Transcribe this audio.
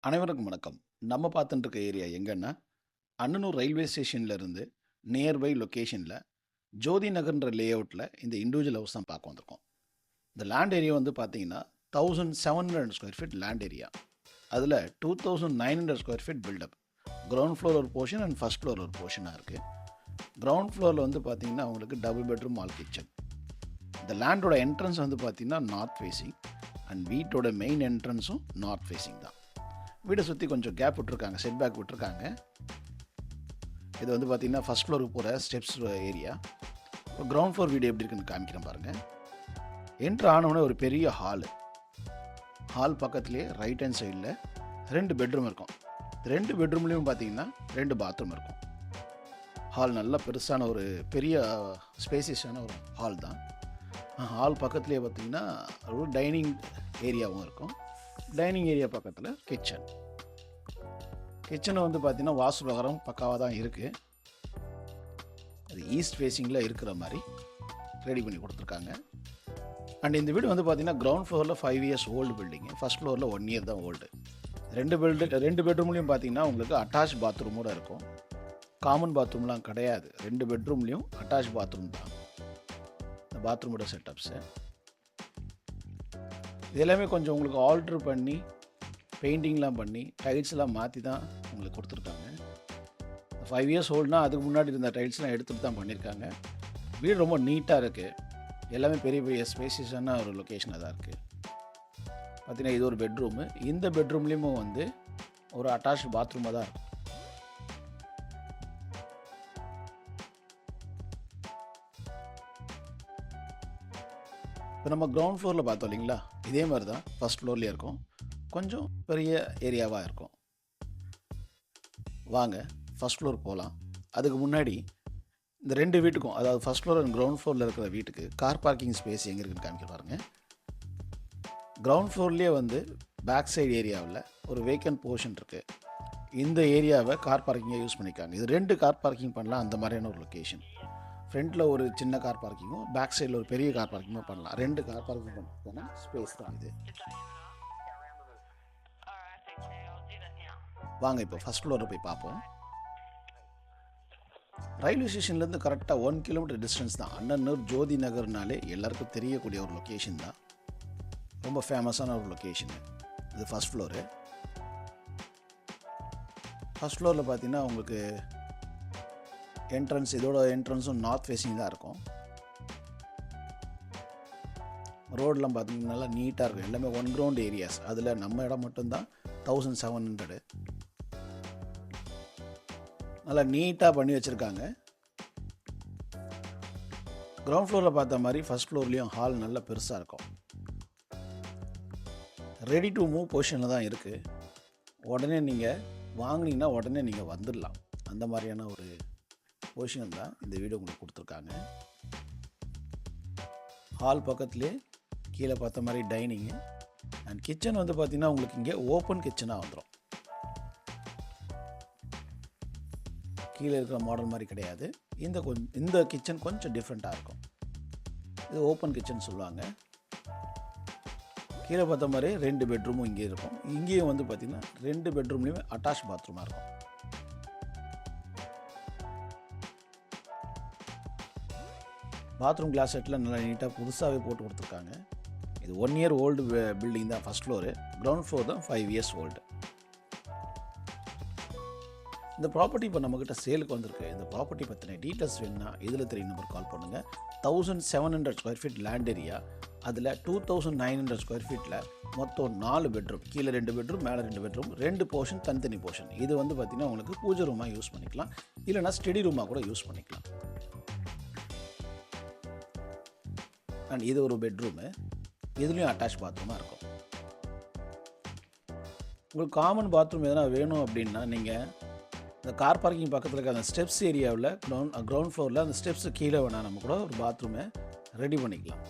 அனைவருக்கும் வணக்கம். நம்ம பார்த்துட்டு இருக்க ஏரியா எங்கன்னா, அன்னனூர் ரயில்வே ஸ்டேஷன்ல இருந்து நியர்பை லொகேஷன்ல ஜோதி நகர்ன்ற லேஅவுட்ல இந்த இண்டிவிஜுவல் ஹவுஸ் தான் பார்க்க வந்திருக்கோம். இந்த லேண்ட் ஏரியா வந்து பார்த்தீங்கன்னா, 1700 ஸ்கொயர் ஃபீட் லேண்ட் ஏரியா. அதில 2900 square feet built up. Ground floor ஒரு போர்ஷன் அண்ட் ஃபர்ஸ்ட் ஃப்ளோர் ஒரு போர்ஷனா இருக்கு. கிரவுண்ட் ஃப்ளோர்ல வந்து பார்த்தீங்கன்னா, உங்களுக்கு டபுள் பெட்ரூம் ஆல் கிச்சன். இந்த லேண்டோட என்ட்ரன்ஸ் வந்து பார்த்தீங்கன்னா, நார்த் ஃபேசிங் அண்ட் வீட்டோட மெயின் என்ட்ரன்ஸும் நார்த் ஃபேசிங் தான். வீடை சுற்றி கொஞ்சம் கேப் விட்டுருக்காங்க, செட் பேக் விட்டுருக்காங்க. இது வந்து பார்த்தீங்கன்னா ஃபஸ்ட் ஃப்ளோருக்கு போகிற ஸ்டெப்ஸ் ஏரியா. இப்போ கிரவுண்ட் ஃப்ளோர் வீடு எப்படி இருக்குன்னு காமிக்கிறேன் பாருங்கள். என்ட்ரு ஆனவுடனே ஒரு பெரிய ஹால் பக்கத்துலேயே ரைட் ஹேண்ட் சைடில் 2 பெட்ரூம் இருக்கும். 2 பெட்ரூம்லேயும் பார்த்தீங்கன்னா 2 பாத்ரூம் இருக்கும். ஹால் நல்லா பெருசான ஒரு பெரிய ஸ்பேசியஸான ஒரு ஹால் தான். ஹால் பக்கத்துலேயே பார்த்தீங்கன்னா ஒரு டைனிங் ஏரியாவும் இருக்கும். டைனிங் ஏரியா பக்கத்தில் கிச்சனை வந்து பார்த்தீங்கன்னா வாஸ்து பிரகாரம் பக்காவாக தான் இருக்குது. அது ஈஸ்ட் ஃபேஸிங்கில் இருக்கிற மாதிரி ரெடி பண்ணி கொடுத்துருக்காங்க. அண்ட் இந்த வீடு வந்து பார்த்தீங்கன்னா கிரவுண்ட் ஃப்ளோரில் 5 இயர்ஸ் ஓல்டு பில்டிங்கு, ஃபஸ்ட் ஃப்ளோரில் 1 இயர் தான் ஓல்டு. 2 பெட்ரூம்லேயும் பார்த்தீங்கன்னா உங்களுக்கு அட்டாச் பாத்ரூமோடு இருக்கும். காமன் பாத்ரூம்லாம் கிடையாது. 2 பெட்ரூம்லேயும் அட்டாச் பாத்ரூம் தான் இந்த பாத்ரூமோட செட்டப்ஸு. இது எல்லாமே கொஞ்சம் உங்களுக்கு ஆல்ட்ரு பண்ணி பெயிண்டிங்லாம் பண்ணி டைல்ஸ்லாம் மாற்றி தான் உங்களுக்கு கொடுத்துருக்காங்க. 5 இயர்ஸ் ஓல்டுனா அதுக்கு முன்னாடி இருந்த டைல்ஸ்லாம் எடுத்துகிட்டு தான் பண்ணியிருக்காங்க. வீடு ரொம்ப நீட்டாக இருக்குது. எல்லாமே பெரிய பெரிய ஸ்பேசியஸான ஒரு லொக்கேஷனாக தான் இருக்குது. பார்த்தீங்கன்னா இது ஒரு பெட்ரூமு. இந்த பெட்ரூம்லேயும் வந்து ஒரு அட்டாச் பாத்ரூமாக தான் இருக்கும். இப்போ நம்ம கிரவுண்ட் ஃப்ளோரில் பார்த்தோம் இல்லைங்களா, இதே மாதிரி தான் ஃபஸ்ட் ஃப்ளோர்லேயே இருக்கும். கொஞ்சம் பெரிய ஏரியாவாக இருக்கும். வாங்க ஃபஸ்ட் ஃப்ளோர் போகலாம். அதுக்கு முன்னாடி இந்த 2 வீட்டுக்கும், அதாவது ஃபஸ்ட் ஃப்ளோர் அண்ட் கிரவுண்ட் ஃப்ளோரில் இருக்கிற வீட்டுக்கு கார் பார்க்கிங் ஸ்பேஸ் எங்கே இருக்குன்னு காமிக்க பாருங்கள். கிரவுண்ட் ஃப்ளோர்லேயே வந்து பேக் சைடு ஏரியாவில் ஒரு வேக்கன்ட் போர்ஷன் இருக்குது. இந்த ஏரியாவை கார் பார்க்கிங்காக யூஸ் பண்ணிக்காங்க. இது 2 கார் பார்க்கிங் பண்ணலாம், அந்த மாதிரியான ஒரு லொக்கேஷன். ஃப்ரண்ட்டில் ஒரு சின்ன கார் பார்க்கிங்கும் பேக் சைடில் ஒரு பெரிய கார் பார்க்கிங்கும் பண்ணலாம். 2 கார் பார்க்கிங் பண்ண ஸ்பேஸ் தான் இது. வாங்க இப்போ ஃபஸ்ட் ஃப்ளோரில் போய் பார்ப்போம். ரயில்வே ஸ்டேஷன்லேருந்து கரெக்டாக 1 கிலோமீட்டர் டிஸ்டன்ஸ் தான். அன்னனூர் ஜோதி நகர்னாலே எல்லாருக்கும் தெரியக்கூடிய ஒரு லொக்கேஷன் தான். ரொம்ப ஃபேமஸான ஒரு லொக்கேஷனு. இது ஃபஸ்ட் ஃப்ளோரு. ஃபஸ்ட் ஃப்ளோரில் பார்த்தீங்கன்னா உங்களுக்கு என்ட்ரன்ஸ், இதோட என்ட்ரன்ஸும் நார்த் ஃபேஸிங் தான் இருக்கும். ரோடெலாம் பார்த்தீங்கன்னா நல்லா நீட்டாக இருக்கும். எல்லாமே 1 கிரவுண்ட் ஏரியாஸ். அதில் நம்ம இடம் மட்டும்தான் 1700. நல்லா நீட்டாக பண்ணி வச்சுருக்காங்க. கிரவுண்ட் ஃப்ளோரில் பார்த்த மாதிரி ஃபஸ்ட் ஃப்ளோர்லேயும் ஹால் நல்லா பெருசாக இருக்கும். ரெடி டு மூவ் பொசிஷனில் தான் இருக்குது. உடனே நீங்கள் வாங்கினீங்கன்னா உடனே நீங்கள் வந்துடலாம். அந்த மாதிரியான ஒரு பொசிஷன் தான் இந்த வீடு உங்களுக்கு கொடுத்துருக்காங்க. ஹால் பக்கத்துலேயே கீழே பார்த்த மாதிரி டைனிங்கு அண்ட் கிச்சன் வந்து பார்த்திங்கன்னா உங்களுக்கு இங்கே ஓப்பன் கிச்சனாக வந்துடும். கீழே இருக்கிற மாடல் மாதிரி கிடையாது. இந்த கிச்சன் கொஞ்சம் டிஃப்ரெண்ட்டாக இருக்கும். இது ஓப்பன் கிச்சன் சொல்லுவாங்க. கீழே பார்த்த மாதிரி 2 பெட்ரூமும் இங்கே இருக்கும். இங்கேயும் வந்து பார்த்திங்கன்னா 2 பெட்ரூம்லேயுமே அட்டாச் பாத்ரூமாக இருக்கும். பாத்ரூம் கிளாஸ் செட்டில் நல்லா நீட்டாக புதுசாகவே போட்டு கொடுத்துருக்காங்க. இது 1 இயர் ஓல்டு பில்டிங் தான் ஃபஸ்ட் ஃப்ளோரு. கிரவுண்ட் ஃப்ளோர் தான் 5 இயர்ஸ் ஓல்டு. இந்த ப்ராப்பர்ட்டி இப்போ நம்மக்கிட்ட சேலுக்கு வந்திருக்கு. இந்த ப்ராப்பர்ட்டி பற்றின டீட்டெயில்ஸ் வேணுன்னா இதில் 3 நம்பர் கால் பண்ணுங்கள். 1700 ஸ்கொயர் ஃபீட் லேண்ட் ஏரியா. அதில் 2900 ஸ்கொயர் ஃபீட்டில் மொத்தம் 4 பெட்ரூம். கீழே 2 பெட்ரூம், மேலே 2 பெட்ரூம், 2 போர்ஷன் தனித்தனி போர்ஷன். இது வந்து பார்த்திங்கன்னா உங்களுக்கு பூஜை ரூமாக யூஸ் பண்ணிக்கலாம், இல்லைனா ஸ்டடி ரூமாக கூட யூஸ் பண்ணிக்கலாம். அண்ட் இது ஒரு பெட்ரூமு. இதுலேயும் அட்டாச் பாத்ரூமாக இருக்கும். உங்களுக்கு காமன் பாத்ரூம் எதனா வேணும் அப்படின்னா நீங்கள் இந்த கார் பார்க்கிங் பக்கத்தில் இருக்க அந்த ஸ்டெப்ஸ் ஏரியாவில் கிரவுண்ட் ஃப்ளோரில் அந்த ஸ்டெப்ஸு கீழே வேணால் நம்ம கூட ஒரு பாத்ரூமை ரெடி பண்ணிக்கலாம்.